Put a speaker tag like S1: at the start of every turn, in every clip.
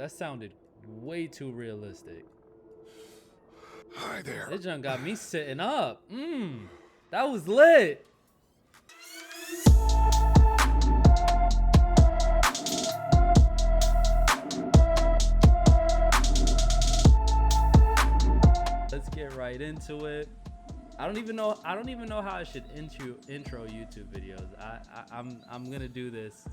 S1: That sounded way too realistic.
S2: Hi there.
S1: This junk got me sitting up. That was lit. Let's get right into it. I don't even know how I should intro YouTube videos. I'm gonna do this.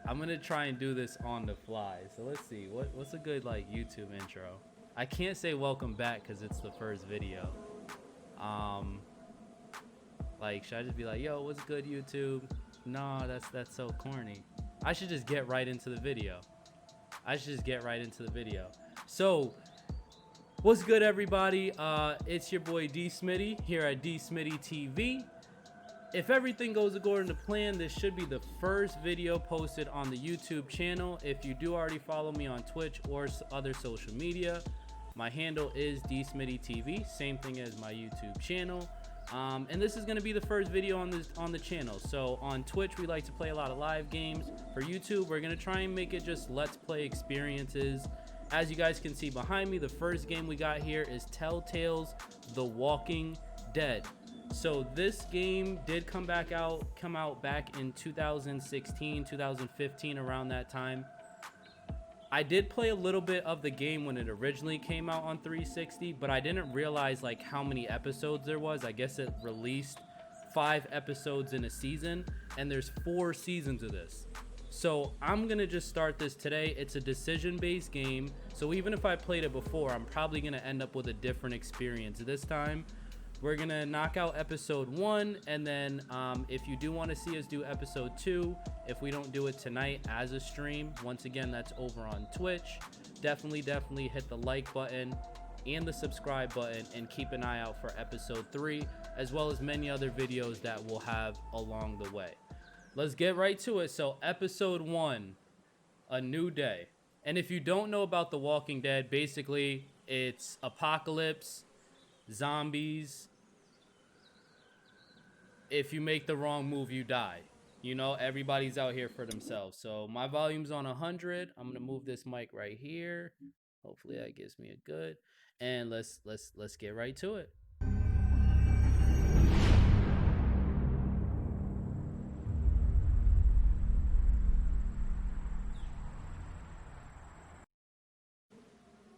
S1: I'm gonna try and do this on the fly. So let's see what's a good like YouTube intro. I can't say welcome back because it's the first video. Like, should I just be like, yo, what's good, YouTube? No, that's so corny. I should just get right into the video. So, what's good, everybody? It's your boy DsmityTV here at DsmityTV. If everything goes according to plan, this should be the first video posted on the YouTube channel. If you do already follow me on Twitch or other social media, my handle is DsmityTV, same thing as my YouTube channel. And this is going to be the first video on the channel. So on Twitch, we like to play a lot of live games. For YouTube, we're going to try and make it just let's play experiences. As you guys can see behind me, the first game we got here is Telltale's The Walking Dead. So this game did come out back in 2016, 2015, around that time. I did play a little bit of the game when it originally came out on 360, but I didn't realize like how many episodes there was. I guess it released 5 episodes in a season, and there's 4 seasons of this. So I'm gonna just start this today. It's a decision-based game, so even if I played it before, I'm probably gonna end up with a different experience this time. We're gonna knock out episode 1, and then if you do want to see us do episode 2, if we don't do it tonight as a stream, once again, that's over on Twitch. Definitely hit the like button and the subscribe button, and keep an eye out for episode 3, as well as many other videos that we'll have along the way. Let's get right to it. So episode 1, A New Day. And if you don't know about The Walking Dead, basically it's apocalypse, zombies. If you make the wrong move, you die. You know, everybody's out here for themselves. So my volume's on 100. I'm gonna move this mic right here. Hopefully that gives me a good. And let's get right to it.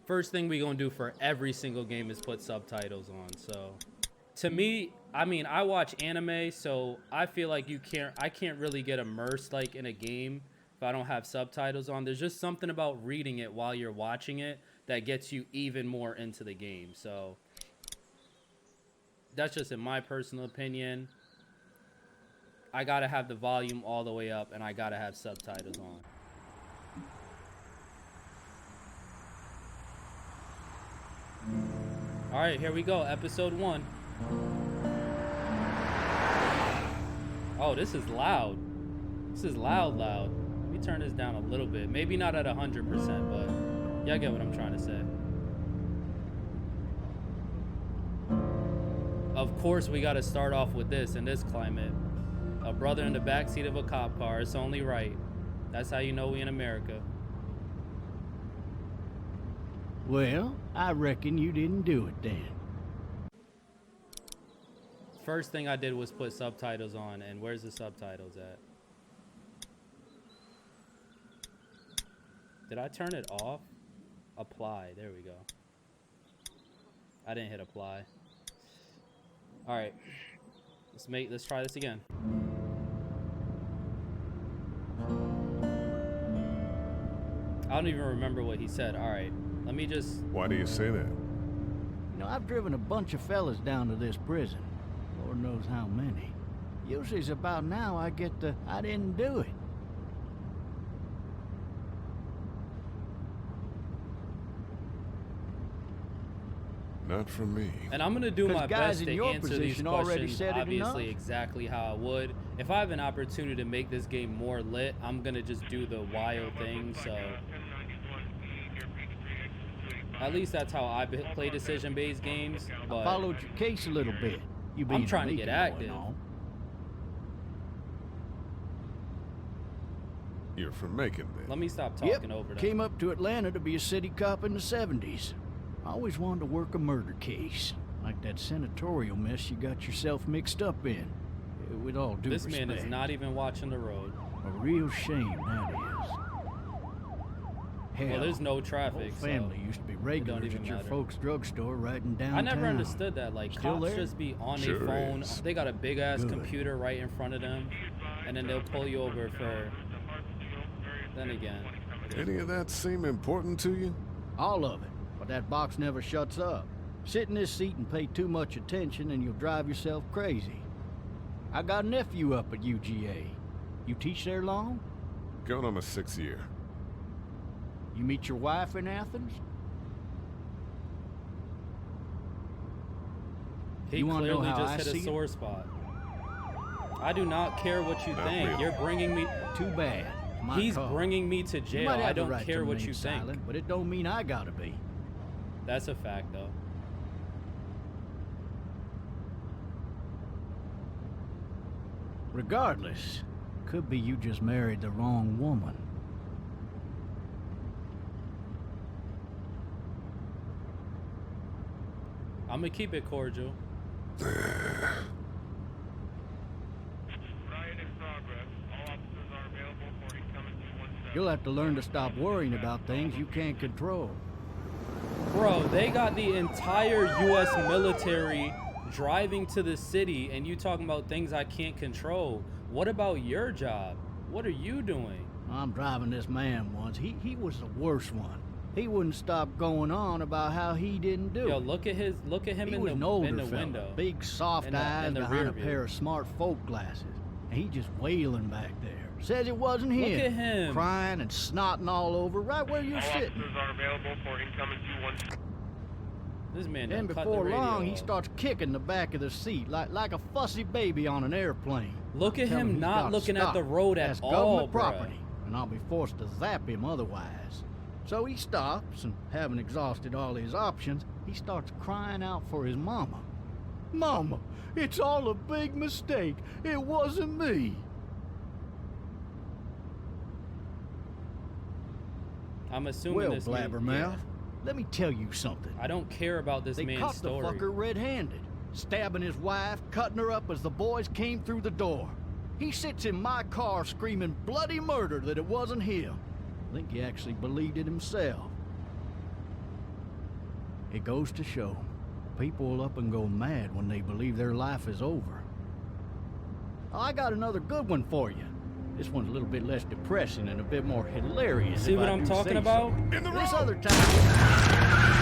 S1: First thing we gonna do for every single game is put subtitles on. So to me, I mean, I watch anime, so I feel like I can't really get immersed like in a game if I don't have subtitles on. There's just something about reading it while you're watching it that gets you even more into the game. So that's just in my personal opinion. I gotta have the volume all the way up, and I gotta have subtitles on. All right, here we go, episode 1. Oh, this is loud. This is loud. Let me turn this down a little bit. Maybe not at 100%, but y'all get what I'm trying to say. Of course, we got to start off with this in this climate. A brother in the backseat of a cop car. It's only right. That's how you know we in America.
S3: Well, I reckon you didn't do it then.
S1: First thing I did was put subtitles on, and where's the subtitles at? Did I turn it off? Apply, there we go. I didn't hit apply. All right, let's try this again. I don't even remember what he said. All right, let me just...
S2: Why do you say that?
S3: You know, I've driven a bunch of fellas down to this prison. Lord knows how many. Usually it's about now I get the, I didn't do it.
S2: Not from me.
S1: And I'm gonna do my
S3: guys
S1: best
S3: in
S1: to
S3: your
S1: answer these
S3: position already
S1: questions,
S3: said it
S1: obviously
S3: enough.
S1: exactly how I would. If I have an opportunity to make this game more lit, I'm gonna just do the wild thing. So at least that's how I play decision-based games. But
S3: I followed your case a little bit. You
S1: I'm trying to get active.
S2: You're from Macon, then.
S1: Let me stop talking over them.
S3: Came up to Atlanta to be a city cop in the 70s. I always wanted to work a murder case, like that senatorial mess you got yourself mixed up in. With all due
S1: This
S3: respect.
S1: man is not even watching the road.
S3: A real shame, that is. Hell,
S1: Well, there's no traffic,
S3: whole family
S1: so
S3: used to be regulars
S1: even
S3: at your
S1: matter.
S3: folks' drugstore right in downtown.
S1: I never understood that. Like,
S3: Still
S1: cops
S3: there?
S1: just be on
S2: Sure
S1: their phone.
S2: is.
S1: They got a big ass
S3: Good.
S1: computer right in front of them, and then they'll pull you over for. Then again,
S2: Any of that seem important to you?
S3: All of it, but that box never shuts up. Sit in this seat and pay too much attention and you'll drive yourself crazy. I got a nephew up at UGA. You teach there long?
S2: Going on my 6th year.
S3: You meet your wife in Athens?
S1: he
S3: You wanna know
S1: clearly
S3: how
S1: just
S3: I
S1: hit
S3: see
S1: a
S3: it?
S1: sore spot. I do not care what you
S2: Not
S1: think.
S2: really.
S1: You're bringing me.
S3: Too bad. My
S1: He's
S3: call.
S1: bringing me to
S3: You
S1: jail.
S3: might have
S1: I
S3: the
S1: don't
S3: right to
S1: care what
S3: remain
S1: you
S3: silent,
S1: think.
S3: but it don't mean I gotta be.
S1: That's a fact, though.
S3: Regardless, could be you just married the wrong woman.
S1: I'm gonna keep it cordial.
S4: Riot in progress. All officers are available for incoming 217.
S3: You'll have to learn to stop worrying about things you can't control.
S1: Bro, they got the entire U.S. military driving to the city, and you talking about things I can't control. What about your job? What are you doing?
S3: I'm driving this man once. He was the worst one. He wouldn't stop going on about how he didn't do
S1: Yo,
S3: it.
S1: look at him
S3: He
S1: in
S3: was
S1: the
S3: an older
S1: in the
S3: fella,
S1: window.
S3: big soft
S1: In the-
S3: eyes
S1: in the
S3: behind
S1: rear
S3: a
S1: view.
S3: pair of smart folk glasses. And he just wailing back there. Says it wasn't him.
S1: Look at him.
S3: Crying and snotting all over right where you're
S4: All
S3: sitting.
S4: officers are available for incoming 217.
S1: This man
S3: Then
S1: done cut the
S3: before
S1: radio
S3: long, he
S1: off.
S3: starts kicking the back of the seat like a fussy baby on an airplane.
S1: Look at
S3: Tell
S1: him
S3: he's
S1: not
S3: gotta
S1: looking at
S3: stop.
S1: the road at
S3: That's
S1: all,
S3: government
S1: bruh.
S3: property, and I'll be forced to zap him otherwise. So he stops, and having exhausted all his options, he starts crying out for his mama. Mama, it's all a big mistake. It wasn't me.
S1: I'm assuming
S3: Well,
S1: this man.
S3: blabbermouth,
S1: Yeah.
S3: let me tell you something.
S1: I don't care about this
S3: They
S1: man's
S3: caught
S1: story.
S3: the fucker red-handed, stabbing his wife, cutting her up as the boys came through the door. He sits in my car screaming bloody murder that it wasn't him. I think he actually believed it himself. It goes to show, people will up and go mad when they believe their life is over. Oh, I got another good one for you. This one's a little bit less depressing and a bit more hilarious.
S1: See
S3: if
S1: what
S3: I
S1: I'm
S3: do
S1: talking
S3: say
S1: about?
S3: so.
S2: In the
S3: This
S2: road!
S3: other time.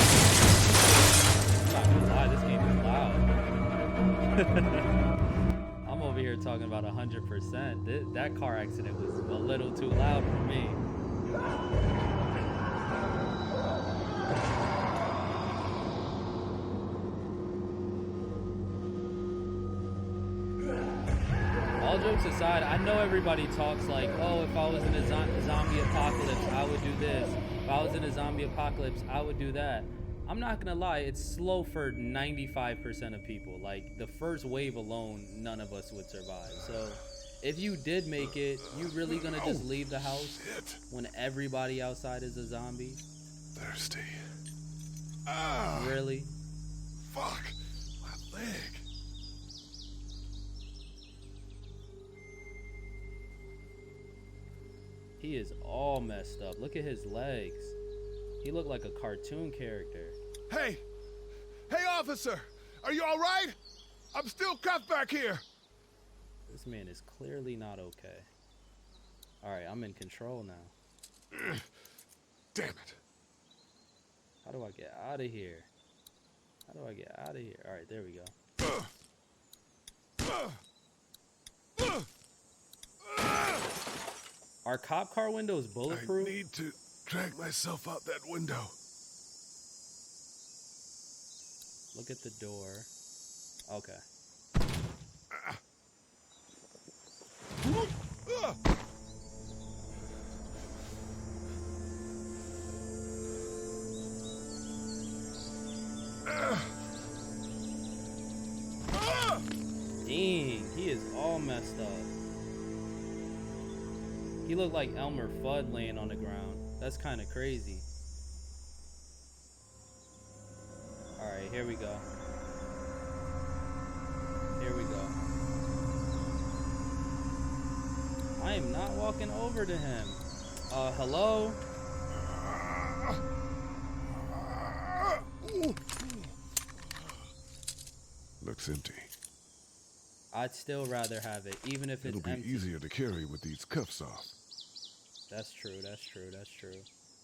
S1: I'm not gonna lie, this game is loud. I'm over here talking about 100%. That car accident was a little too loud for me. All jokes aside, I know everybody talks like, oh, if I was in a zombie apocalypse, I would do this. If I was in a zombie apocalypse, I would do that. I'm not gonna lie, it's slow for 95% of people. Like, the first wave alone, none of us would survive. So, if you did make it, you really gonna just leave the house
S2: Shit.
S1: when everybody outside is a zombie?
S2: Thirsty. Ah!
S1: Really?
S2: Fuck. My leg.
S1: He is all messed up. Look at his legs. He looked like a cartoon character.
S2: Hey! Hey, officer! Are you alright? I'm still cuffed back here.
S1: This man is clearly not okay. Alright, I'm in control now.
S2: Damn it.
S1: How do I get out of here? How do I get out of here? Alright, there we go. Are cop car windows
S2: I
S1: bulletproof?
S2: need to drag myself out that window.
S1: Look at the door. Okay. messed up. He looked like Elmer Fudd laying on the ground. That's kind of crazy. Alright, here we go. Here we go. I am not walking over to him. Hello?
S2: Looks empty.
S1: I'd still rather have it, even if it's
S2: It'll be
S1: empty.
S2: easier to carry with these cuffs off.
S1: That's true, that's true, that's true.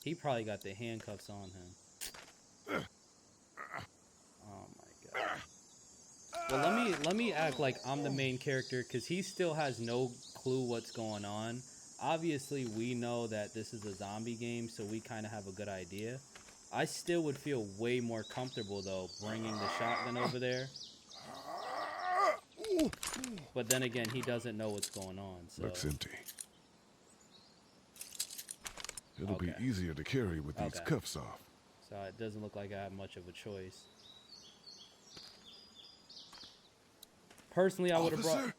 S1: He probably got the handcuffs on him. Oh my god. Well, let me act like I'm the main character, because he still has no clue what's going on. Obviously, we know that this is a zombie game, so we kind of have a good idea. I still would feel way more comfortable, though, bringing the shotgun over there. But then again, he doesn't know what's going on, so...
S2: Looks empty. It'll be easier to carry with these cuffs off.
S1: So it doesn't look like I have much of a choice. Personally, I would have brought...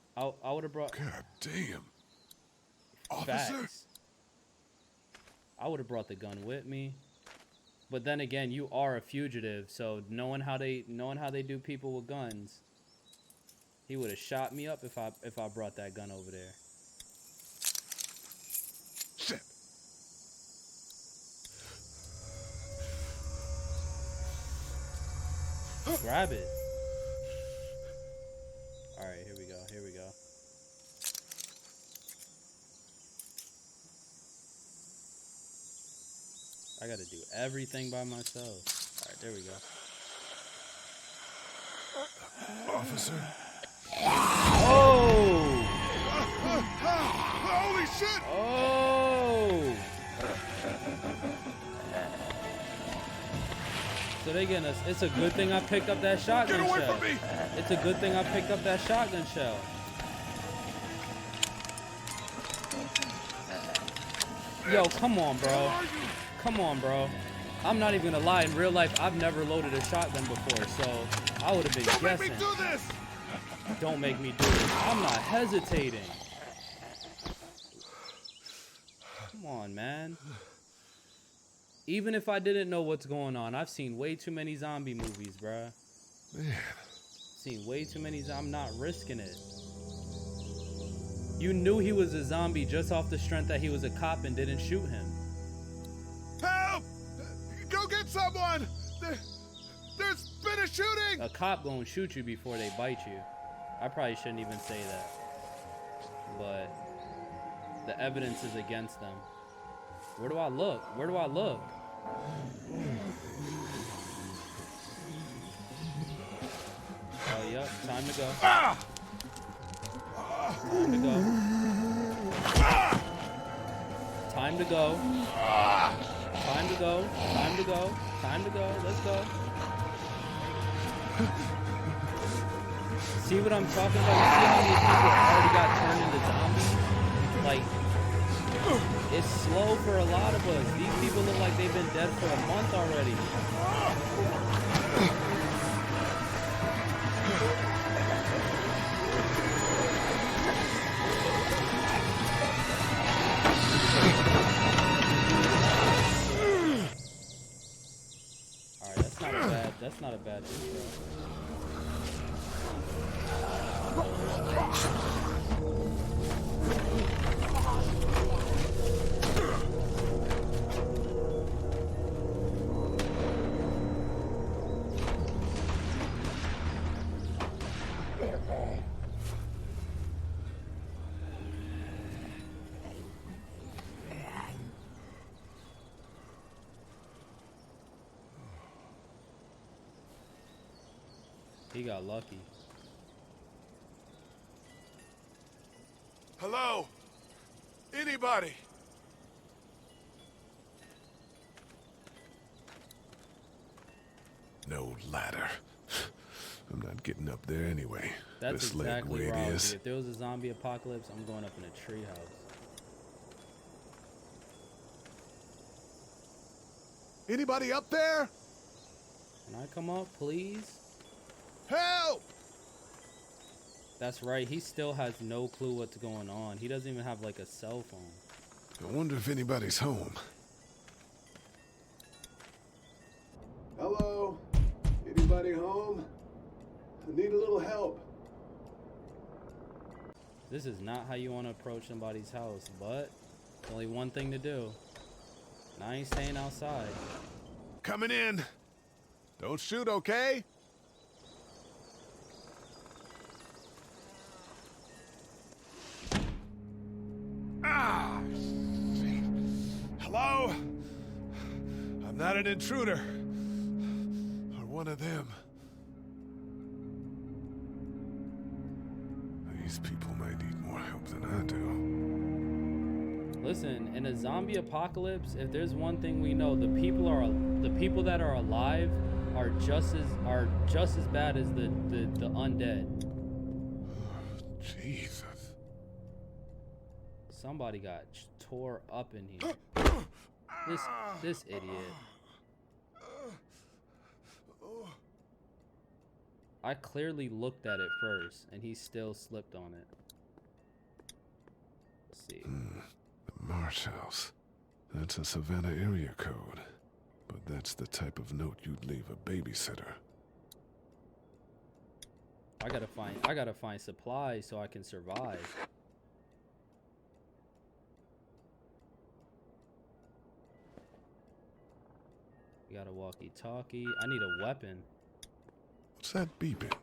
S1: I would have brought...
S2: God damn. Officer?
S1: Facts. I would have brought the gun with me. But then again, you are a fugitive, so knowing how they do people with guns, he would have shot me up if I brought that gun over there.
S2: Shit.
S1: Grab it. All right, here we go. Here we go. I gotta do everything by myself. All right, there we go.
S2: Officer?
S1: Oh!
S2: Holy shit!
S1: Oh! So they getting us. It's a good thing I picked up that shotgun
S2: Get away
S1: shell.
S2: from me!
S1: It's a good thing I picked up that shotgun shell. Yo, come on, bro. Come on, bro. I'm not even gonna lie. In real life, I've never loaded a shotgun before, so I would have been
S2: Don't
S1: guessing.
S2: make me do this!
S1: Don't make me do it. I'm not hesitating. Come on, man. Even if I didn't know what's going on, I've seen way too many zombie movies, bruh.
S2: Man.
S1: Seen way too many. I'm not risking it. You knew he was a zombie just off the strength that he was a cop and didn't shoot him.
S2: Help! Go get someone! There's been a shooting!
S1: A cop gonna shoot you before they bite you. I probably shouldn't even say that. But the evidence is against them. Where do I look? Where do I look? Oh, yep. Time to go. Time to go. Time to go. Time to go. Time to go. Time to go. Let's go. See what I'm talking about? You see how many people already got turned into zombies? Like, it's slow for a lot of us. These people look like they've been dead for a month already. Alright, that's not a bad intro. He got lucky.
S2: Hello? Anybody? No ladder. I'm not getting up there anyway.
S1: That's
S2: This leg
S1: exactly
S2: way
S1: where I
S2: it
S1: would
S2: is.
S1: be. If there was a zombie apocalypse, I'm going up in a treehouse.
S2: Anybody up there?
S1: Can I come up, please?
S2: Help!
S1: That's right. He still has no clue what's going on. He doesn't even have like a cell phone.
S2: I wonder if anybody's home.
S5: Hello? Anybody home? I need a little help.
S1: This is not how you want to approach somebody's house, but there's only one thing to do. And I ain't staying outside.
S2: Coming in. Don't shoot, okay? Ah! Shit. Hello? I'm not an intruder. Or one of them. These people may need more help than I do.
S1: Listen, in a zombie apocalypse, if there's one thing we know, the people that are alive are just as bad as the undead.
S2: Jesus.
S1: Somebody got tore up in here. This idiot. I clearly looked at it first, and he still slipped on it. Let's see.
S2: The Marsh House. That's a Savannah area code. But that's the type of note you'd leave a babysitter.
S1: I gotta find supplies so I can survive. We got a walkie-talkie. I need a weapon.
S2: What's that beeping?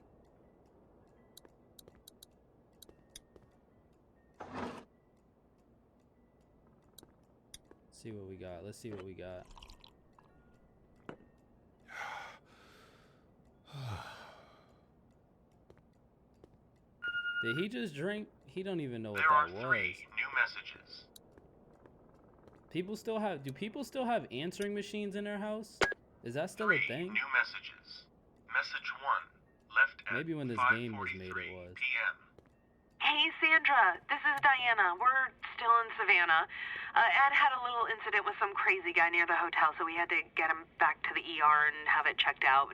S1: See what we got. Let's see what we got. Did he just drink? He don't even know what that was.
S4: There are 3 new messages.
S1: Do people still have answering machines in their house? Is that still
S4: 3
S1: a thing?
S4: new messages. Message 1, left at
S1: Maybe when this game was made it was.
S4: p.m.
S6: Hey, Sandra. This is Diana. We're still in Savannah. Ed had a little incident with some crazy guy near the hotel, so we had to get him back to the ER and have it checked out.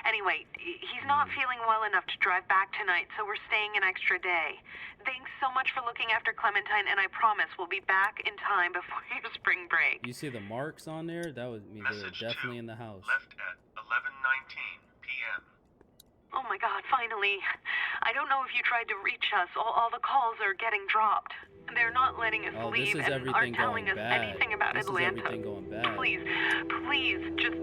S6: Anyway, he's not feeling well enough to drive back tonight, so we're staying an extra day. Thanks so much for looking after Clementine, and I promise we'll be back in time before your spring break.
S1: You see the marks on there? That would mean they were
S4: Message
S1: definitely
S4: 2,
S1: in the house.
S4: left at 11:19 p.m.
S6: Oh my God, finally. I don't know if you tried to reach us. All the calls are getting dropped. They're not letting us
S1: Oh, this
S6: leave
S1: is
S6: and
S1: everything
S6: aren't telling
S1: going
S6: us
S1: bad.
S6: anything about
S1: This is
S6: Atlanta.
S1: everything going bad.
S6: Please, just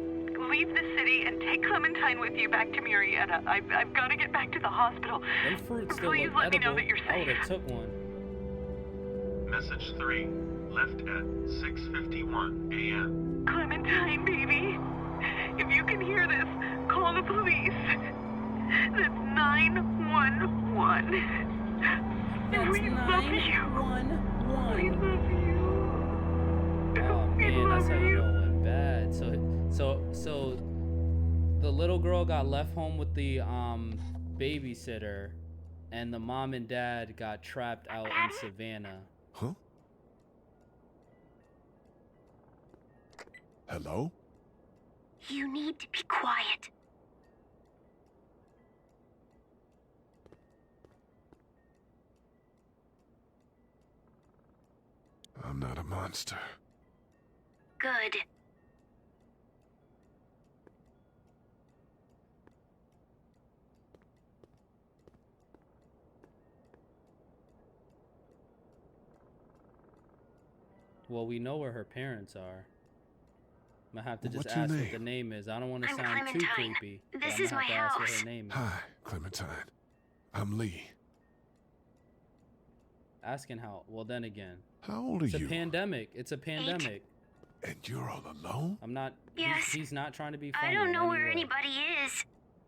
S6: leave the city and take Clementine with you back to Murrieta. I've got to get back to the hospital.
S1: Them fruits still
S6: Please
S1: look
S6: let me know
S1: edible.
S6: that you're
S1: I would
S6: safe.
S1: have took one.
S4: Message 3, left at 6:51 a.m.
S6: Clementine, baby. If you can hear this, call the police. That's 911. We love you. We love you.
S1: Oh man, that's how you know it went bad. So the little girl got left home with the babysitter, and the mom and dad got trapped out in Savannah.
S2: Huh? Hello?
S7: You need to be quiet.
S2: I'm not a monster.
S7: Good.
S1: Well, we know where her parents are. I'm gonna have to just
S2: What's your
S1: ask what
S2: name?
S1: the name is. I don't want to
S7: I'm
S1: sound too
S7: Clementine.
S1: creepy. But
S7: This
S1: I'm
S7: is
S1: gonna
S7: my
S1: have to ask what
S7: house.
S1: her name is.
S2: Hi, Clementine. I'm Lee.
S1: Asking how? Well, then again,
S2: How old are
S1: it's a
S2: you?
S1: pandemic. It's a pandemic.
S2: And you're all alone?
S1: I'm not.
S7: Yes.
S1: He's not trying to be funny.
S7: I don't
S1: in
S7: know
S1: any
S7: where
S1: way.
S7: anybody is.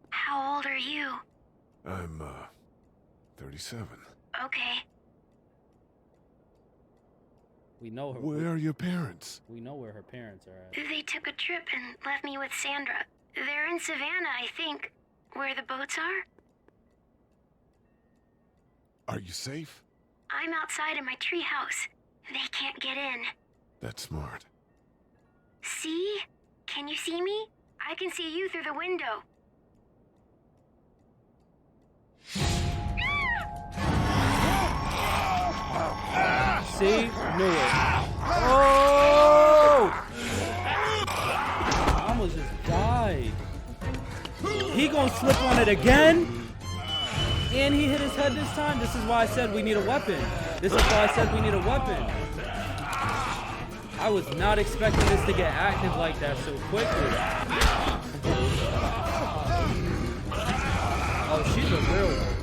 S7: How old are you?
S2: I'm, 37.
S7: Okay.
S1: We know her.
S2: Where are your parents?
S1: We know where her parents are at.
S7: They took a trip and left me with Sandra. They're in Savannah, I think. Where the boats are?
S2: Are you safe?
S7: I'm outside in my treehouse. They can't get in.
S2: That's smart.
S7: See? Can you see me? I can see you through the window.
S1: See? Knew it. Oh! I almost just died. He gonna slip on it again? And he hit his head this time? This is why I said we need a weapon. This is why I said we need a weapon. I was not expecting this to get active like that so quickly. Oh, she's a real one.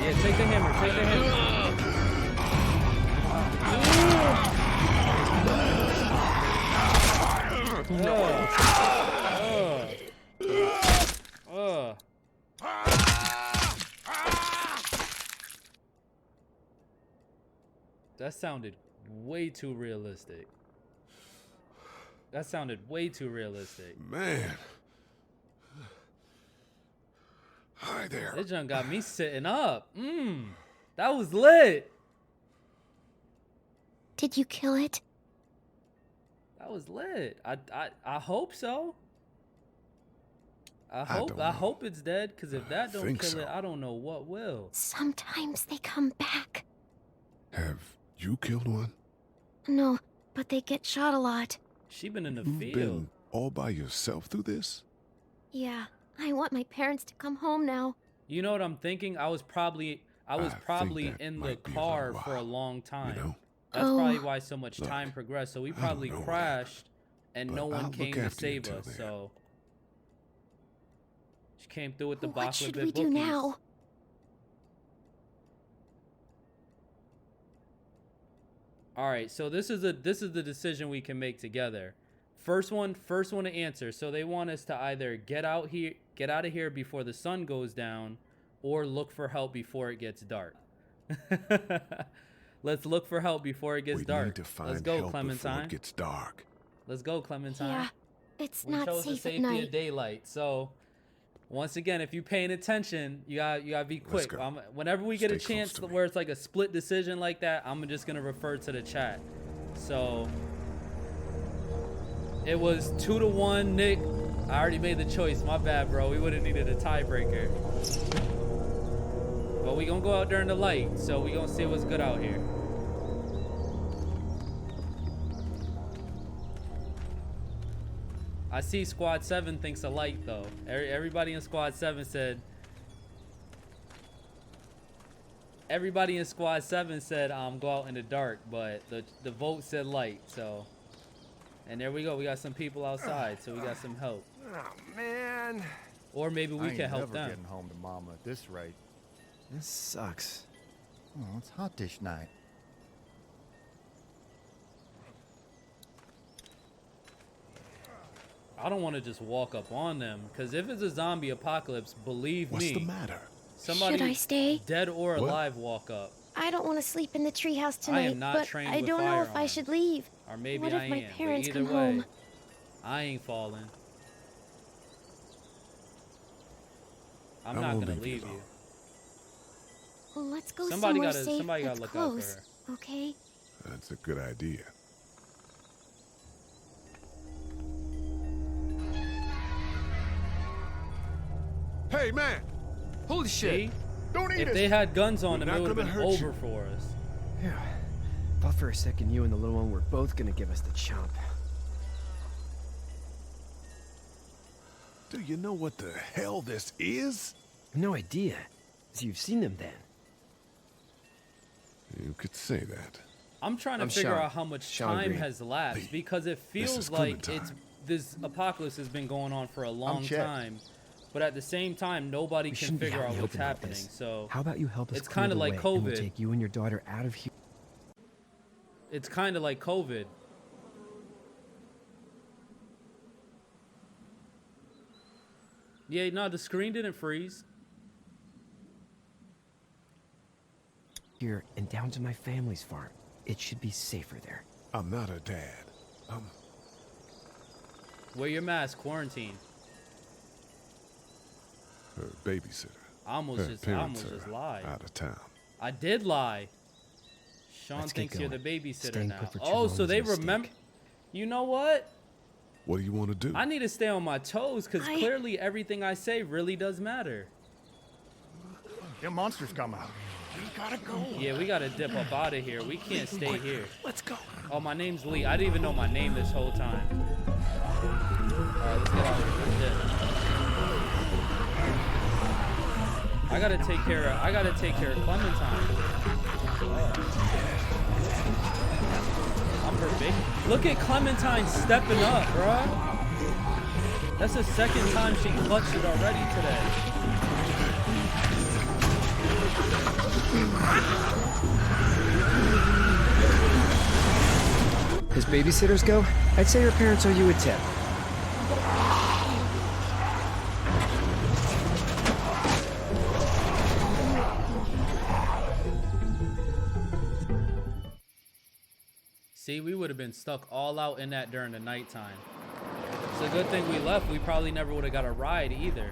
S1: Yeah, take the hammer, take the hammer. That sounded way too realistic. That sounded way too realistic.
S2: Man. Hi there.
S1: That junk got me sitting up. That was lit.
S7: Did you kill it?
S1: That was lit. I hope so. I
S2: don't
S1: hope it's dead, because if that don't
S2: think
S1: kill
S2: so.
S1: it, I don't know what will.
S7: Sometimes they come back.
S2: Have you killed one?
S7: No, but they get shot a lot.
S1: She been in the
S2: You've
S1: field.
S2: been all by yourself through this?
S7: Yeah, I want my parents to come home now.
S1: You know what I'm thinking? I was probably
S2: I think that
S1: in the
S2: might be a
S1: car
S2: little
S1: for a
S2: while,
S1: long time.
S2: You know?
S1: That's
S7: Oh.
S1: probably why so much
S2: Look,
S1: time progressed. So we
S2: I don't
S1: probably
S2: know
S1: crashed and
S2: but
S1: no one
S2: I'll
S1: came
S2: look
S1: to
S2: after you
S1: save
S2: till
S1: us.
S2: then.
S1: So she came through with the
S7: What should
S1: Bacla
S7: we do
S1: bookies.
S7: now?
S1: All right, so this is the decision we can make together. First one to answer. So they want us to either get out of here before the sun goes down, or look for help before it gets dark. Let's look for help before it gets
S2: We
S1: dark.
S2: need to find
S1: Let's go,
S2: help before
S1: Clementine.
S2: it gets dark.
S1: Let's go, Clementine.
S7: Yeah, it's
S1: We
S7: not
S1: chose the
S7: safe at
S1: safety
S7: night.
S1: of daylight. So once again, if you're paying attention, you gotta be
S2: Let's
S1: quick.
S2: go.
S1: Whenever we get a
S2: Stay close
S1: chance
S2: to me.
S1: where it's like a split decision like that, I'm just gonna refer to the chat. So it was 2-1, Nick. I already made the choice. My bad, bro. We would have needed a tiebreaker. But we gonna go out during the light, so we gonna see what's good out here. I see Squad 7 thinks a light though. Everybody in Squad 7 said. Everybody in Squad 7 said go out in the dark, but the vote said light. So, and there we go. We got some people outside, so we got some help.
S8: Oh man.
S1: Or maybe we
S9: I
S1: can
S9: ain't
S1: help
S9: never
S1: them.
S9: getting home to Mama at this rate.
S8: This sucks.
S9: Oh, it's hot dish night.
S1: I don't want to just walk up on them, because if it's a zombie apocalypse, believe
S2: What's
S1: me,
S2: the matter?
S1: somebody
S7: Should I stay?
S1: dead or
S2: What?
S1: alive walk up,
S7: I don't want to sleep in the treehouse
S1: I
S7: tonight,
S1: am not
S7: but
S1: trained
S7: I
S1: with
S7: don't know if I
S1: firearms.
S7: should leave.
S1: or maybe
S7: What
S1: I
S7: if my
S1: am.
S7: parents
S1: but either
S7: come
S1: way,
S7: home?
S1: I ain't falling. I'm
S2: I
S1: not
S2: won't
S1: gonna
S2: leave you
S1: leave you.
S2: alone.
S7: Well, let's go
S1: Somebody
S7: somewhere
S1: gotta-
S7: safe
S1: somebody
S7: that's
S1: gotta look out for
S7: close, okay?
S2: That's a good idea. Hey, man!
S8: Holy shit.
S1: See?
S9: Don't eat
S1: If
S9: it!
S1: they had guns on
S2: We're
S1: them, it
S2: not
S1: would have
S2: gonna
S1: been
S2: hurt
S1: over
S2: you.
S1: for us.
S8: Phew. Thought for a second you and the little one were both gonna give us the chomp.
S2: Do you know what the hell this is?
S8: No idea. So you've seen them then?
S2: You could say that.
S1: I'm trying to
S8: I'm
S1: figure
S8: Sean.
S1: out how much
S8: Sean
S1: time
S8: Green.
S1: has lapsed,
S2: Lee,
S1: because it
S2: this
S1: feels
S2: is
S1: like
S2: Clementine.
S1: this apocalypse has been going on for a long
S9: Chet.
S1: time, but at the same time, nobody
S8: We
S1: can
S8: shouldn't be
S1: figure
S8: out
S1: out
S8: in the
S1: what's
S8: open like
S1: happening.
S8: this.
S1: So
S8: How about you help us
S1: it's
S8: clear
S1: kinda
S8: the
S1: like
S8: way, and we'll
S1: COVID.
S8: take you and your daughter out of here.
S1: it's kind of like COVID. Yeah, no, the screen didn't freeze.
S8: Here and down to my family's farm. It should be safer there.
S2: I'm not a dad. I'm
S1: Wear your mask, quarantine.
S2: her babysitter.
S1: I almost
S2: Her
S1: just
S2: parents are
S1: lied.
S2: out of town.
S1: I did lie. Sean
S8: Let's get
S1: thinks you're the
S8: going.
S1: babysitter
S8: Staying
S1: now.
S8: put for too
S1: Oh,
S8: long
S1: so
S8: is a
S1: they
S8: mistake.
S1: remember. You know what?
S2: What do you want to do?
S1: I need to stay on my toes because clearly everything I say really does matter.
S9: Them monsters come out. We gotta go.
S1: Yeah, we gotta dip up out of here. We can't stay here.
S8: Let's go.
S1: Oh, my name's Lee. I didn't even know my name this whole time. Alright, let's get out of here. Let's dip. I gotta take care of Clementine. I'm her baby. Look at Clementine stepping up, bruh. That's the second time she clutched it already today.
S8: As babysitters go, I'd say your parents owe you a tip.
S1: See, we would have been stuck all out in that during the nighttime. It's a good thing we left. We probably never would have got a ride either.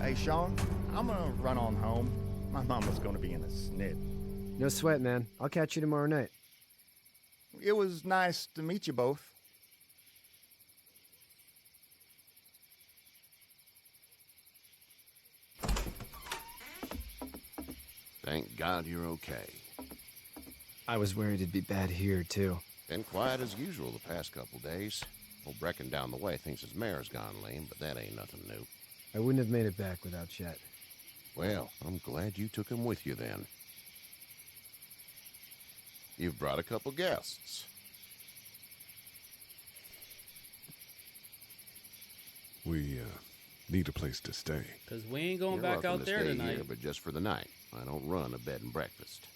S9: Hey, Sean, I'm gonna run on home. My mama's gonna be in a snit.
S8: No sweat, man. I'll catch you tomorrow night.
S9: It was nice to meet you both.
S10: Thank God you're okay.
S8: I was worried it'd be bad here, too.
S10: Been quiet as usual the past couple days. Old Brecken down the way thinks his mare's gone lame, but that ain't nothing new.
S8: I wouldn't have made it back without Chet.
S10: Well, I'm glad you took him with you then. You've brought a couple guests.
S2: We, need a place to stay.
S1: Because we ain't going
S10: You're
S1: back
S10: welcome
S1: out
S10: to
S1: there
S10: stay
S1: tonight.
S10: here, but just for the night. I don't run a bed and breakfast.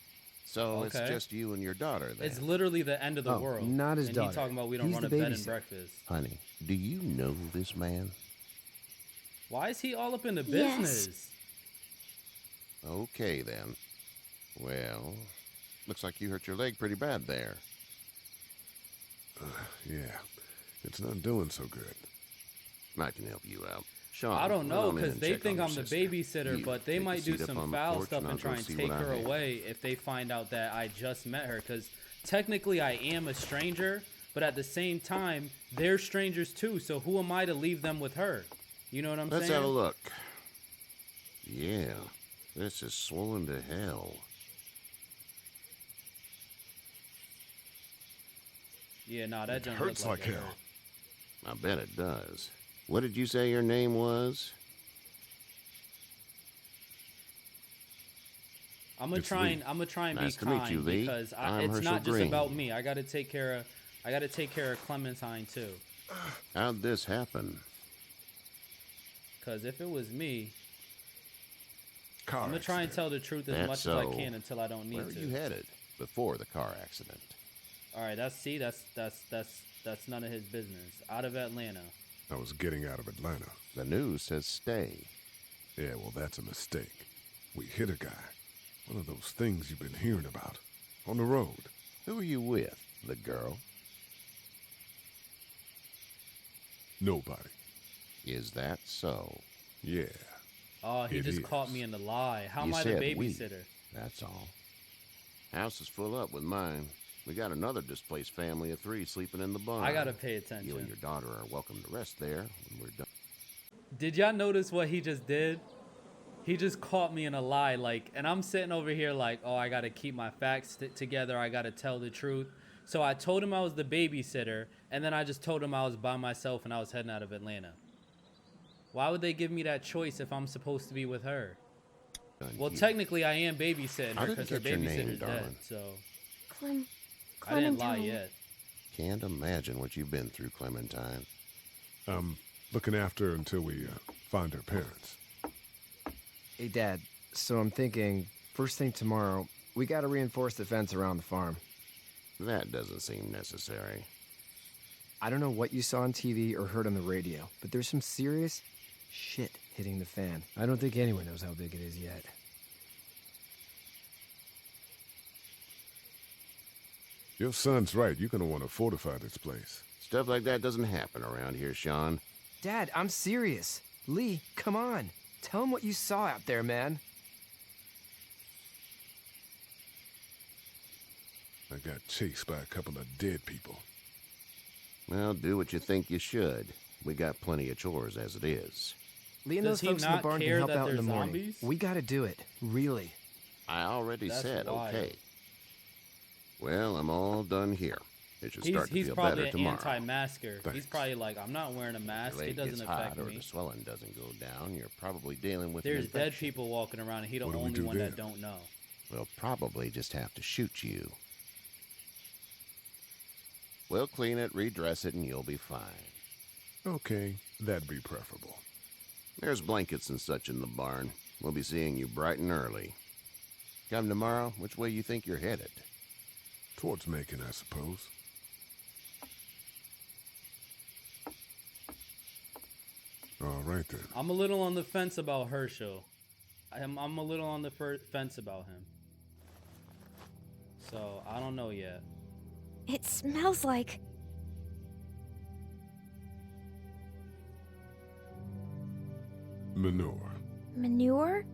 S10: So
S1: Okay.
S10: it's just you and your daughter then.
S1: It's literally the end of the
S8: Oh,
S1: world.
S8: not his
S1: and
S8: daughter.
S1: he talking about we don't
S8: He's
S1: run a
S8: the
S1: bed and
S8: babysitter.
S1: breakfast.
S10: Honey, do you know this man?
S1: Why is he all up in the
S7: Yes.
S1: business?
S10: Okay then. Well, looks like you hurt your leg pretty bad there.
S2: Yeah, it's not doing so good.
S10: I can help you out. Sean,
S1: I don't
S10: run
S1: know
S10: on in
S1: because
S10: and
S1: they
S10: check
S1: think
S10: on
S1: I'm
S10: your
S1: the
S10: sister.
S1: babysitter,
S10: You
S1: but they
S10: take a
S1: might do
S10: seat up
S1: some
S10: on the
S1: foul
S10: porch
S1: stuff
S10: I'll
S1: and
S10: go
S1: try and
S10: see
S1: take
S10: what I
S1: her
S10: have.
S1: away if they find out that I just met her. Because technically I am a stranger, but at the same time, they're strangers too. So who am I to leave them with her? You know what I'm
S10: Let's
S1: saying?
S10: have a look. Yeah, this is swollen to hell.
S1: Yeah, nah, that junk
S2: Hurts
S1: look
S2: like
S1: it
S2: hell.
S1: hurt.
S10: I bet it does. What did you say your name was?
S1: I'm gonna
S2: It's
S1: try
S2: Lee.
S1: and
S10: Nice
S1: be
S10: to meet
S1: kind
S10: you, Lee.
S1: because
S10: I'm
S1: it's
S10: Herschel
S1: not just
S10: Green.
S1: about me. I gotta take care of Clementine too.
S10: How'd this happen?
S1: Because if it was me,
S2: Car
S1: I'm gonna try and
S2: accident.
S1: tell the truth as
S10: That's
S1: much as I
S10: so.
S1: can until I don't need
S10: Where were
S1: to.
S10: you headed before the car accident?
S1: All right, that's none of his business. Out of Atlanta.
S2: I was getting out of Atlanta.
S10: The news says stay.
S2: Yeah, well, that's a mistake. We hit a guy. One of those things you've been hearing about. On the road.
S10: Who are you with? The girl?
S2: Nobody.
S10: Is that so?
S2: Yeah.
S1: Oh, he
S2: It
S1: just
S2: is.
S1: caught me in the lie. How
S10: You
S1: am I the
S10: said we.
S1: babysitter?
S10: That's all. House is full up with mine. We got another displaced family of 3 sleeping in the barn.
S1: I gotta pay
S10: You and
S1: attention.
S10: your daughter are welcome to rest there when we're done.
S1: Did y'all notice what he just did? He just caught me in a lie, like, and I'm sitting over here like, oh, I gotta keep my facts together. I gotta tell the truth. So I told him I was the babysitter, and then I just told him I was by myself and I was heading out of Atlanta. Why would they give me that choice if I'm supposed to be with her? Well,
S10: here.
S1: technically I am babysitting
S10: I
S1: her
S10: didn't
S1: because her
S10: get your name,
S1: babysitter's dead.
S10: darling.
S1: So
S7: Clementine.
S1: I didn't lie yet.
S10: Can't imagine what you've been through, Clementine.
S2: I'm looking after her until we find her parents.
S8: Hey, Dad. So I'm thinking, first thing tomorrow, we gotta reinforce the fence around the farm.
S10: That doesn't seem necessary.
S8: I don't know what you saw on TV or heard on the radio, but there's some serious shit hitting the fan. I don't think anyone knows how big it is yet.
S2: Your son's right. You're gonna want to fortify this place.
S10: Stuff like that doesn't happen around here, Sean.
S8: Dad, I'm serious. Lee, come on. Tell him what you saw out there, man.
S2: I got chased by a couple of dead people.
S10: Well, do what you think you should. We got plenty of chores as it is.
S8: Lee and
S1: Does
S8: those
S1: he
S8: folks in the
S1: not
S8: barn can
S1: care
S8: help
S1: that
S8: out in the
S1: they're
S8: morning.
S1: zombies?
S8: We gotta do it. Really.
S10: I already
S1: That's
S10: said
S1: wild.
S10: okay. Well, I'm all done here. It should start to
S1: He's
S10: feel
S1: probably
S10: better
S1: an
S10: tomorrow.
S1: anti-masker.
S2: Thanks.
S1: He's probably like, I'm not wearing a mask.
S10: Your
S1: It
S10: leg
S1: doesn't
S10: gets
S1: affect
S10: hot or
S1: me.
S10: the swelling doesn't go down, you're probably dealing with
S1: There's
S10: an
S1: dead
S10: infection.
S1: people walking around, and he the
S2: What do we
S1: only
S2: do
S1: one
S2: then?
S1: that don't know.
S10: We'll probably just have to shoot you. We'll clean it, redress it, and you'll be fine.
S2: Okay, that'd be preferable.
S10: There's blankets and such in the barn. We'll be seeing you bright and early. Come tomorrow, which way you think you're headed?
S2: Towards Macon, I suppose. All right then.
S1: I'm a little on the fence about Herschel. I'm a little on the fence about him. So, I don't know yet.
S11: It smells like...
S2: Manure.
S11: manure?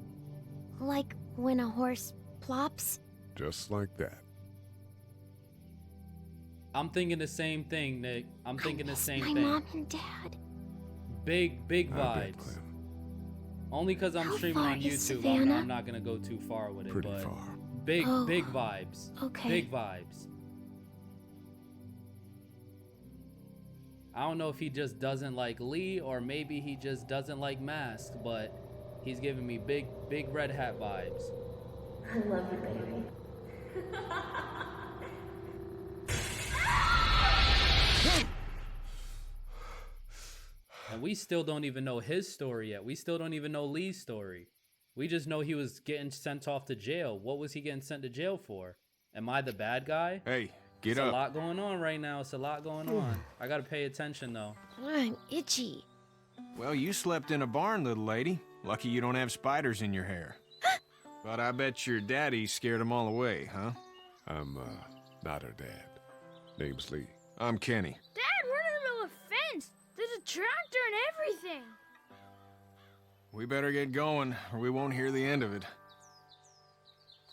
S11: Like when a horse plops?
S2: Just like that.
S1: I'm thinking the same thing, Nick. I'm thinking the same
S11: My
S1: thing.
S11: mom and dad.
S1: Big
S2: I bet,
S1: vibes.
S2: Clem.
S1: Only because I'm
S11: How
S1: streaming
S11: far
S1: on
S11: is
S1: YouTube,
S11: Savannah?
S1: I'm not gonna go too far with it.
S2: Pretty
S1: but
S2: far.
S1: Big
S11: Oh,
S1: vibes.
S11: okay.
S1: Big vibes. I don't know if he just doesn't like Lee or maybe he just doesn't like masks, but he's giving me big red hat vibes.
S12: I love you, baby.
S1: And we still don't even know his story yet. We still don't even know Lee's story. We just know he was getting sent off to jail. What was he getting sent to jail for? Am I the bad guy?
S13: Hey, get
S1: It's
S13: up.
S1: a lot going on right now. It's a lot going on. I gotta pay attention though.
S11: I'm itchy.
S13: Well, you slept in a barn, little lady. Lucky you don't have spiders in your hair. But I bet your daddy scared them all away, huh?
S2: I'm, not her dad. Name's Lee.
S13: I'm Kenny.
S12: Dad, we're in the middle of a fence. There's a tractor and everything.
S13: We better get going, or we won't hear the end of it.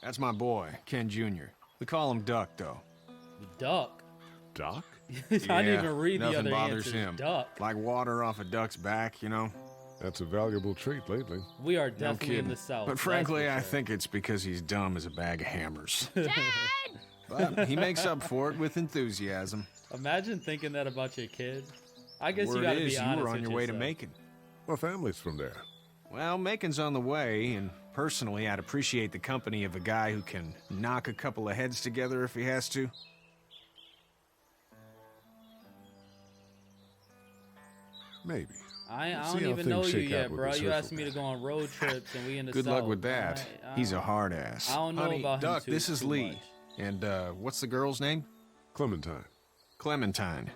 S13: That's my boy, Ken Jr. We call him Duck, though.
S1: Duck.
S2: Doc?
S1: I didn't even read the
S13: nothing
S1: other
S13: bothers
S1: answers.
S13: him.
S1: Duck.
S13: Like water off a duck's back, you know?
S2: That's a valuable trait lately.
S1: We are
S13: No
S1: definitely in
S13: kidding.
S1: the South.
S13: But
S1: that's
S13: frankly,
S1: for
S13: I
S1: sure.
S13: think it's because he's dumb as a bag of hammers.
S12: Dad!
S13: But he makes up for it with enthusiasm.
S1: Imagine thinking that about your kid. I guess you
S13: Word
S1: gotta
S13: is,
S1: be honest
S13: you were on
S1: with
S13: your way to
S1: yourself.
S13: Macon.
S2: My family's from there.
S13: Well, Macon's on the way, and personally, I'd appreciate the company of a guy who can knock a couple of heads together if he has to.
S2: Maybe.
S1: I
S2: Let's
S1: don't
S2: see how
S1: even know
S2: things
S1: you
S2: shake
S1: yet,
S2: out with
S1: bro.
S2: this
S1: You
S2: Herschel
S1: asked me to
S2: guy.
S1: go on road trips, and we in the
S13: Good
S1: South.
S13: luck with that. He's a hard ass.
S1: I don't know
S13: Honey,
S1: about him
S13: Duck,
S1: too-
S13: this is
S1: too
S13: Lee.
S1: much.
S13: And, what's the girl's name?
S2: Clementine.
S13: Clementine.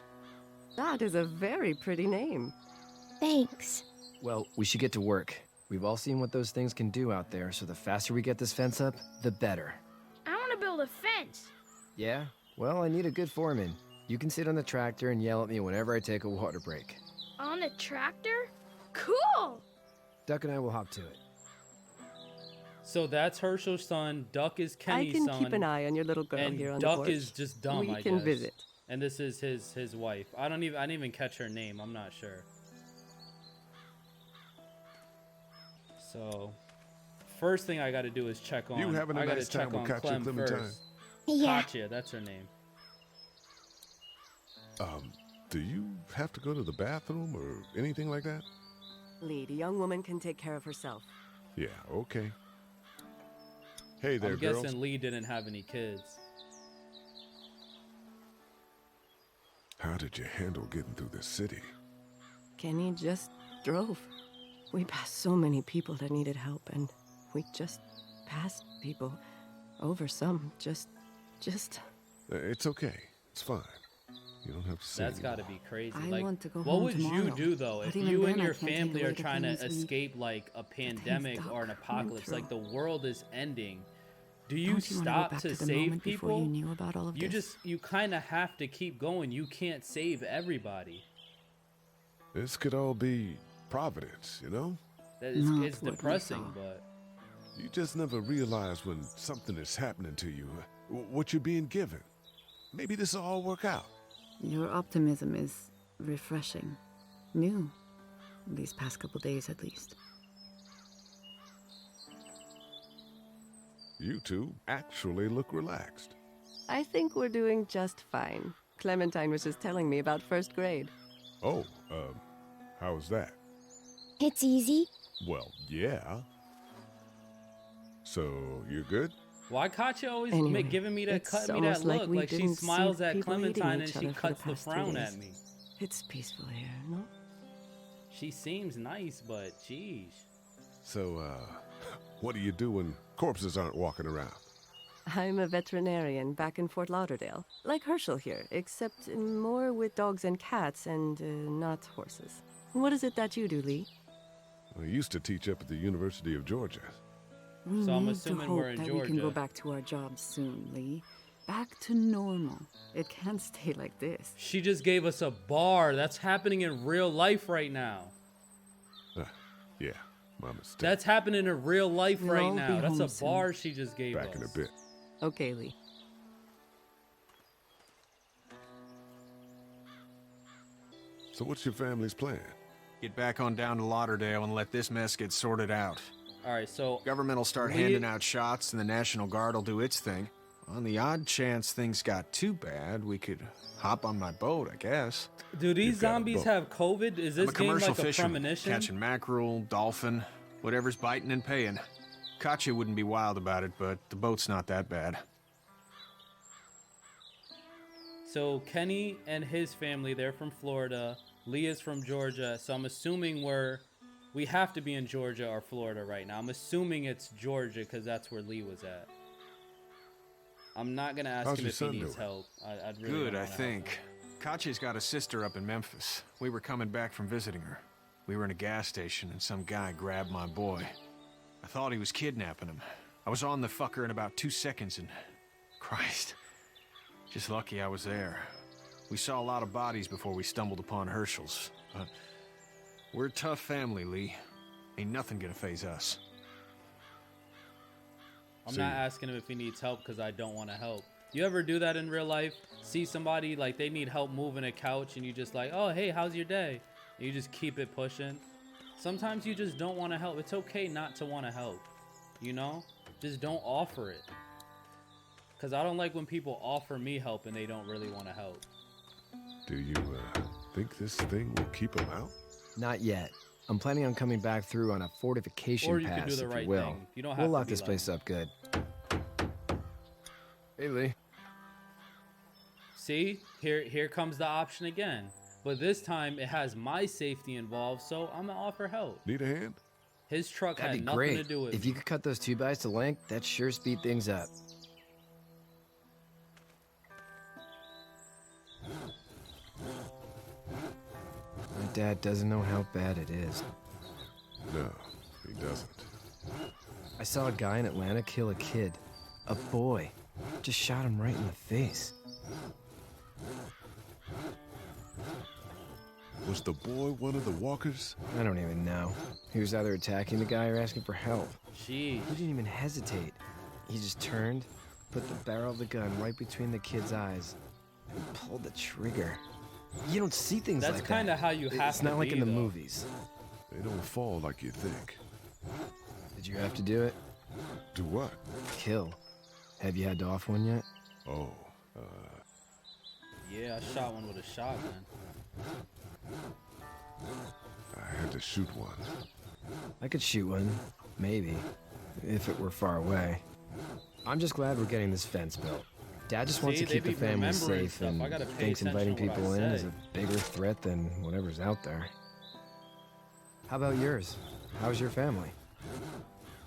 S14: That is a very pretty name.
S11: Thanks.
S8: Well, we should get to work. We've all seen what those things can do out there, so the faster we get this fence up, the better.
S12: I want to build a fence.
S8: Yeah? Well, I need a good foreman. You can sit on the tractor and yell at me whenever I take a water break.
S12: On the tractor? Cool!
S8: Duck and I will hop to it.
S1: So that's Herschel's son. Duck is Kenny's
S14: I can
S1: son.
S14: keep an eye on your little girl
S1: and
S14: here on
S1: Duck
S14: the porch.
S1: is just dumb.
S14: We
S1: I
S14: can
S1: guess.
S14: visit.
S1: And this is his wife. I didn't even catch her name. I'm not sure. So, first thing I got to do is check on.
S2: You having a
S1: I gotta
S2: nice time
S1: check
S2: with
S1: on
S2: Katya
S1: Clem
S2: Clementine?
S1: first.
S11: Yeah.
S1: Katya, that's her name.
S2: Do you have to go to the bathroom or anything like that?
S14: Lee, the young woman can take care of herself.
S2: Yeah, okay. Hey there,
S1: I'm
S2: girls.
S1: guessing Lee didn't have any kids.
S2: How did you handle getting through this city?
S14: Kenny just drove. We passed so many people that needed help, and we just passed people over some. Just.
S2: It's okay. It's fine. You don't have to say
S1: That's
S2: anymore.
S1: got to be crazy.
S14: I
S1: Like,
S14: want to go
S1: what
S14: home
S1: would you
S14: tomorrow.
S1: do though if
S14: But even
S1: you and
S14: then, I
S1: your
S14: can't take
S1: family
S14: away
S1: are
S14: the
S1: trying to
S14: pains we-
S1: escape like a pandemic
S14: Doc
S1: or an
S14: went
S1: apocalypse? Like the
S14: through.
S1: world is ending. Do you
S14: Don't you wanna go
S1: stop
S14: back
S1: to
S14: to the
S1: save
S14: moment before
S1: people?
S14: you knew about all of this?
S1: You kind of have to keep going. You can't save everybody.
S2: This could all be Providence, you know?
S14: Not
S1: It's
S14: what we
S1: depressing,
S14: saw.
S1: but
S2: You just never realize when something is happening to you, what you're being given. Maybe this will all work out.
S14: Your optimism is refreshing. New. These past couple days, at least.
S2: You two actually look relaxed.
S14: I think we're doing just fine. Clementine was just telling me about first grade.
S2: Oh, how's that?
S11: It's easy.
S2: Well, yeah. So, you're good?
S1: why Katya always
S14: Anyway,
S1: giving me that,
S14: it's
S1: cutting me that
S14: almost like
S1: look?
S14: we
S1: Like she
S14: didn't
S1: smiles
S14: see
S1: at
S14: people eating
S1: Clementine and
S14: each
S1: she
S14: other for the
S1: cuts the
S14: past 3
S1: frown
S14: days.
S1: at me.
S14: It's peaceful here, no?
S1: She seems nice, but geez.
S2: So, what do you do when corpses aren't walking around?
S14: I'm a veterinarian back in Fort Lauderdale. Like Herschel here, except more with dogs and cats and not horses. What is it that you do, Lee?
S2: I used to teach up at the University of Georgia.
S14: We
S1: So I'm
S14: need
S1: assuming
S14: to hope
S1: we're in
S14: that we can go
S1: Georgia.
S14: back to our jobs soon, Lee. Back to normal. It can't stay like this.
S1: She just gave us a bar. That's happening in real life right now.
S2: Yeah, my mistake.
S1: That's happening in real life
S14: We'll
S1: right
S14: all
S1: now.
S14: be
S1: That's
S14: home
S1: a
S14: soon.
S1: bar she just gave us.
S2: Back in a bit.
S14: Okay, Lee.
S2: So what's your family's plan?
S13: Get back on down to Lauderdale and let this mess get sorted out.
S1: All right, so
S13: Government will start
S1: We-
S13: handing out shots and the National Guard will do its thing. On the odd chance things got too bad, we could hop on my boat, I guess.
S1: do these
S2: You've got a
S1: zombies
S2: boat.
S1: have COVID? Is
S13: I'm
S1: this
S13: a
S1: game
S13: commercial
S1: like a
S13: fisherman,
S1: premonition?
S13: catching mackerel, dolphin, whatever's biting and paying. Katya wouldn't be wild about it, but the boat's not that bad.
S1: So Kenny and his family, they're from Florida. Leah's from Georgia. So I'm assuming we have to be in Georgia or Florida right now. I'm assuming it's Georgia because that's where Lee was at. I'm not gonna ask
S2: How's
S1: him
S2: your
S1: if he
S2: son
S1: needs
S2: doing?
S1: help. I'd really
S13: Good,
S1: don't
S13: I
S1: wanna help
S13: think.
S1: him.
S13: Katya's got a sister up in Memphis. We were coming back from visiting her. We were in a gas station and some guy grabbed my boy. I thought he was kidnapping him. I was on the fucker in about 2 seconds and... Christ. Just lucky I was there. We saw a lot of bodies before we stumbled upon Herschel's. But we're a tough family, Lee. Ain't nothing gonna phase us.
S1: I'm not asking him if he needs help because I don't want to help. You ever do that in real life? See somebody like they need help moving a couch and you just like, oh, hey, how's your day? And you just keep it pushing. Sometimes you just don't want to help. It's okay not to want to help. You know? Just don't offer it. Because I don't like when people offer me help and they don't really want to help.
S2: Do you, think this thing will keep him out?
S8: Not yet. I'm planning on coming back through on a fortification
S1: Or you
S8: pass,
S1: could do the
S8: if
S1: right
S8: you will.
S1: thing. You don't have
S8: We'll
S1: to
S8: lock
S1: be
S8: this
S1: like
S8: place up good. Hey, Lee.
S1: See? Here comes the option again. But this time it has my safety involved, so I'm going to offer help.
S2: Need a hand?
S1: His truck
S8: That'd
S1: had
S8: be
S1: nothing
S8: great.
S1: to do with
S8: If
S1: me.
S8: you could cut those 2x to length, that'd sure speed things up. My dad doesn't know how bad it is.
S2: No, he doesn't.
S8: I saw a guy in Atlanta kill a kid. A boy. Just shot him right in the face.
S2: Was the boy one of the walkers?
S8: I don't even know. He was either attacking the guy or asking for help.
S1: Jeez.
S8: He didn't even hesitate. He just turned, put the barrel of the gun right between the kid's eyes, and pulled the trigger. You don't see things
S1: That's
S8: like that.
S1: kind of how you have
S8: It's
S1: to
S8: not like
S1: be,
S8: in the
S1: though.
S8: movies.
S2: They don't fall like you think.
S8: Did you have to do it?
S2: Do what?
S8: Kill. Have you had to off one yet?
S2: Oh,
S1: Yeah, I shot one with a shotgun.
S2: I had to shoot one.
S8: I could shoot one. Maybe. If it were far away. I'm just glad we're getting this fence built. Dad just wants
S1: See,
S8: to
S1: they
S8: keep the
S1: be
S8: family
S1: remembering
S8: safe
S1: stuff.
S8: and
S1: I gotta pay
S8: thinks
S1: attention
S8: inviting
S1: to what I
S8: people in is
S1: say.
S8: a bigger threat than whatever's out there. How about yours? How's your family?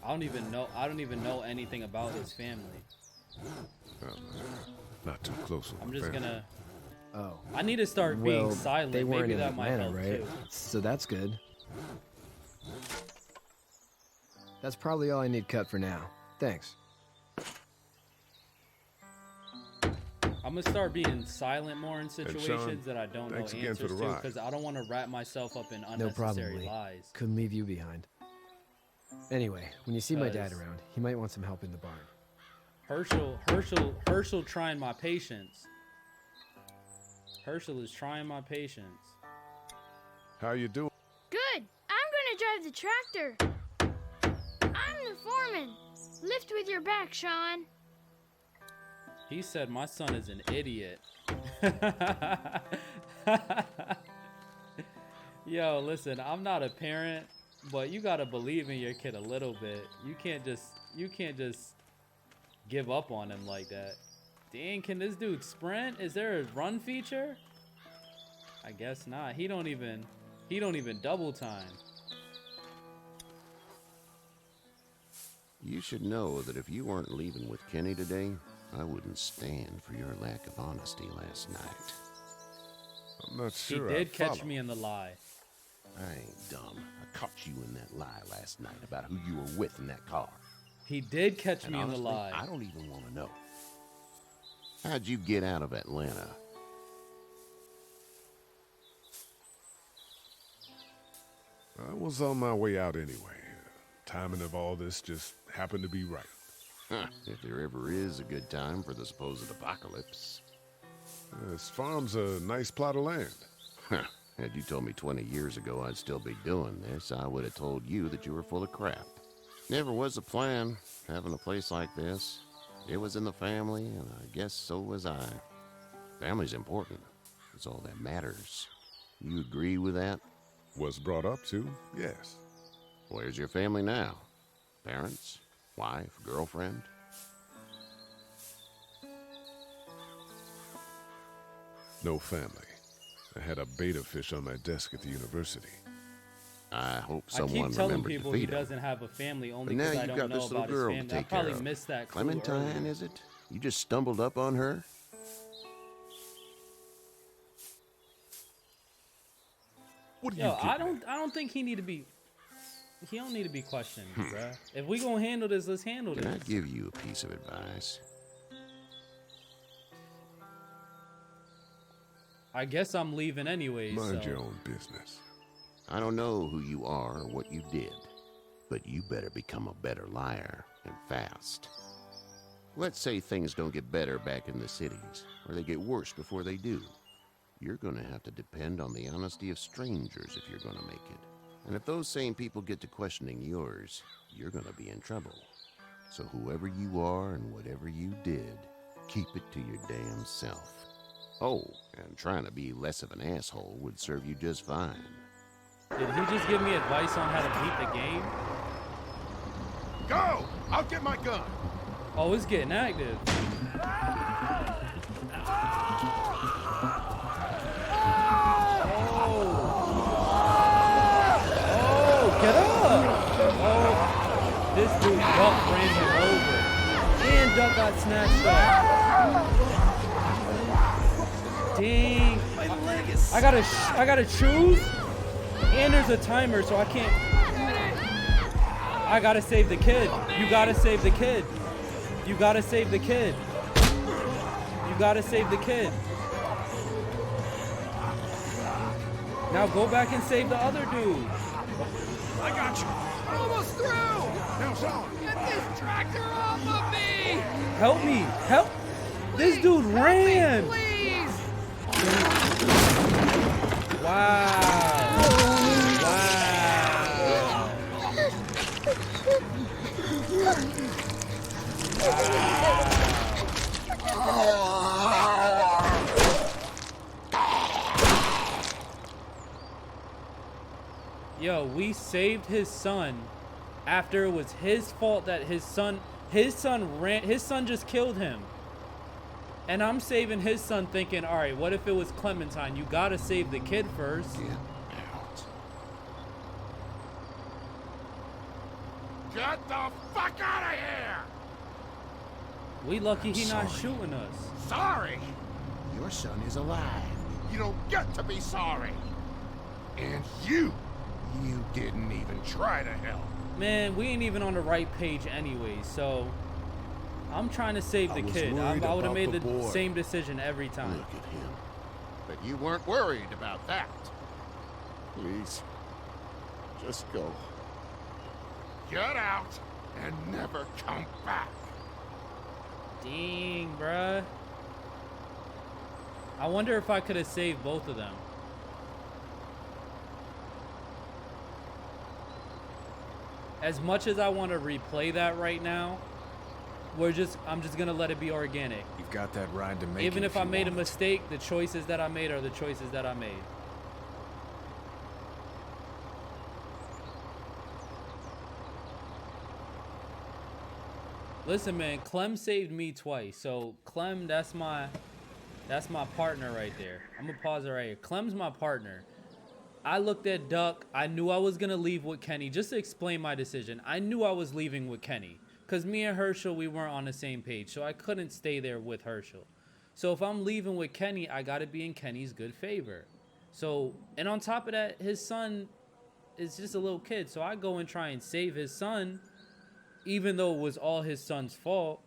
S1: I don't even know anything about his family.
S2: Not too close with
S1: I'm
S2: my
S1: just
S2: family.
S1: gonna
S8: Oh.
S1: I need to start being silent.
S8: They weren't
S1: Maybe
S8: in
S1: that might
S8: Atlanta,
S1: help
S8: right?
S1: too.
S8: So that's good. That's probably all I need cut for now. Thanks.
S1: I'm gonna start being silent more in situations
S2: Sean,
S1: that I don't know
S2: thanks again
S1: answers
S2: for the
S1: to,
S2: ride.
S1: because I don't want to wrap myself up in
S8: No problem,
S1: unnecessary
S8: Lee.
S1: lies.
S8: Couldn't leave you behind. Anyway, when you see my dad
S1: 'Cause-
S8: around, he might want some help in the barn.
S1: Herschel trying my patience. Herschel is trying my patience.
S2: How you doing?
S12: Good. I'm gonna drive the tractor. I'm the foreman. Lift with your back, Sean.
S1: He said my son is an idiot. Yo, listen, I'm not a parent, but you gotta believe in your kid a little bit. You can't just give up on him like that. Dang, can this dude sprint? Is there a run feature? I guess not. He don't even double time.
S10: You should know that if you weren't leaving with Kenny today, I wouldn't stand for your lack of honesty last night.
S2: I'm not sure.
S1: He did catch me in the lie.
S10: I ain't dumb. I caught you in that lie last night about who you were with in that car.
S1: He did catch
S10: And
S1: me
S10: honestly,
S1: in the lie.
S10: I don't even want to know. How'd you get out of Atlanta?
S2: I was on my way out anyway. Timing of all this just happened to be right.
S10: Huh, if there ever is a good time for the supposed apocalypse.
S2: This farm's a nice plot of land.
S10: Huh, had you told me 20 years ago I'd still be doing this, I would have told you that you were full of crap. Never was a plan, having a place like this. It was in the family, and I guess so was I. Family's important. It's all that matters. You agree with that?
S2: Was brought up to, yes.
S10: Where's your family now? Parents? Wife? Girlfriend?
S2: No family. I had a beta fish on my desk at the university.
S10: I hope
S1: I
S10: someone
S1: keep telling
S10: remembered
S1: people
S10: to
S1: he
S10: feed him.
S1: doesn't have a family only
S10: But now
S1: because I
S10: you've
S1: don't
S10: got
S1: know
S10: this little
S1: about his
S10: girl to
S1: family. I
S10: take care
S1: probably
S10: of.
S1: missed that clue
S10: Clementine,
S1: earlier.
S10: is it? You just stumbled up on her?
S2: What are
S1: Yo,
S2: you
S1: I don't think he need to be. He don't need to be questioned, bruh. If we gonna handle this, let's handle
S10: Can I
S1: this.
S10: give you a piece of advice?
S1: I guess I'm leaving anyways.
S2: Mind
S1: so.
S2: your own business.
S10: I don't know who you are or what you did, but you better become a better liar, and fast. Let's say things don't get better back in the cities, or they get worse before they do. You're gonna have to depend on the honesty of strangers if you're gonna make it. And if those same people get to questioning yours, you're gonna be in trouble. So whoever you are and whatever you did, keep it to your damn self. Oh, and trying to be less of an asshole would serve you just fine.
S1: Did he just give me advice on how to beat the game?
S9: Go! I'll get my gun.
S1: Oh, it's getting active. Oh, get up! Oh, this dude Duck ran him over, and Duck got snatched up. Dang! I gotta choose, and there's a timer, so I can't. I gotta save the kid. You gotta save the kid. You gotta save the kid. You gotta save the kid. Now go back and save the other dude.
S9: I got you. We're almost through. Now, Sean, get this tractor off of me.
S1: Help me. Help. This dude ran.
S9: Please.
S1: Wow. Yo, we saved his son after it was his fault that his son just killed him. And I'm saving his son thinking, all right, what if it was Clementine? You gotta save the kid first.
S10: Get out.
S9: Get the fuck out of here.
S1: We lucky he not
S10: Sorry.
S1: shooting us.
S9: Sorry.
S10: Your son is alive. You don't get to be sorry. And you didn't even try to help.
S1: Man, we ain't even on the right page anyway, so I'm trying to save the kid. I would have made the same decision every time.
S10: Look at him. But you weren't worried about that. Please, just go. Get out and never come back.
S1: Dang, bruh. I wonder if I could have saved both of them. As much as I want to replay that right now, I'm just gonna let it be organic.
S13: You've got that ride to make.
S1: Even if I made a mistake, the choices that I made are the choices that I made. Listen, man, Clem saved me twice. So Clem, that's my partner right there. I'm gonna pause it right here. Clem's my partner. I looked at Duck. I knew I was gonna leave with Kenny. Just to explain my decision, I knew I was leaving with Kenny because me and Herschel, we weren't on the same page, so I couldn't stay there with Herschel. So if I'm leaving with Kenny, I gotta be in Kenny's good favor. So, and on top of that, his son is just a little kid, so I go and try and save his son, even though it was all his son's fault.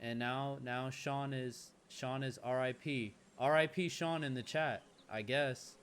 S1: And now Sean is RIP. RIP Sean in the chat, I guess.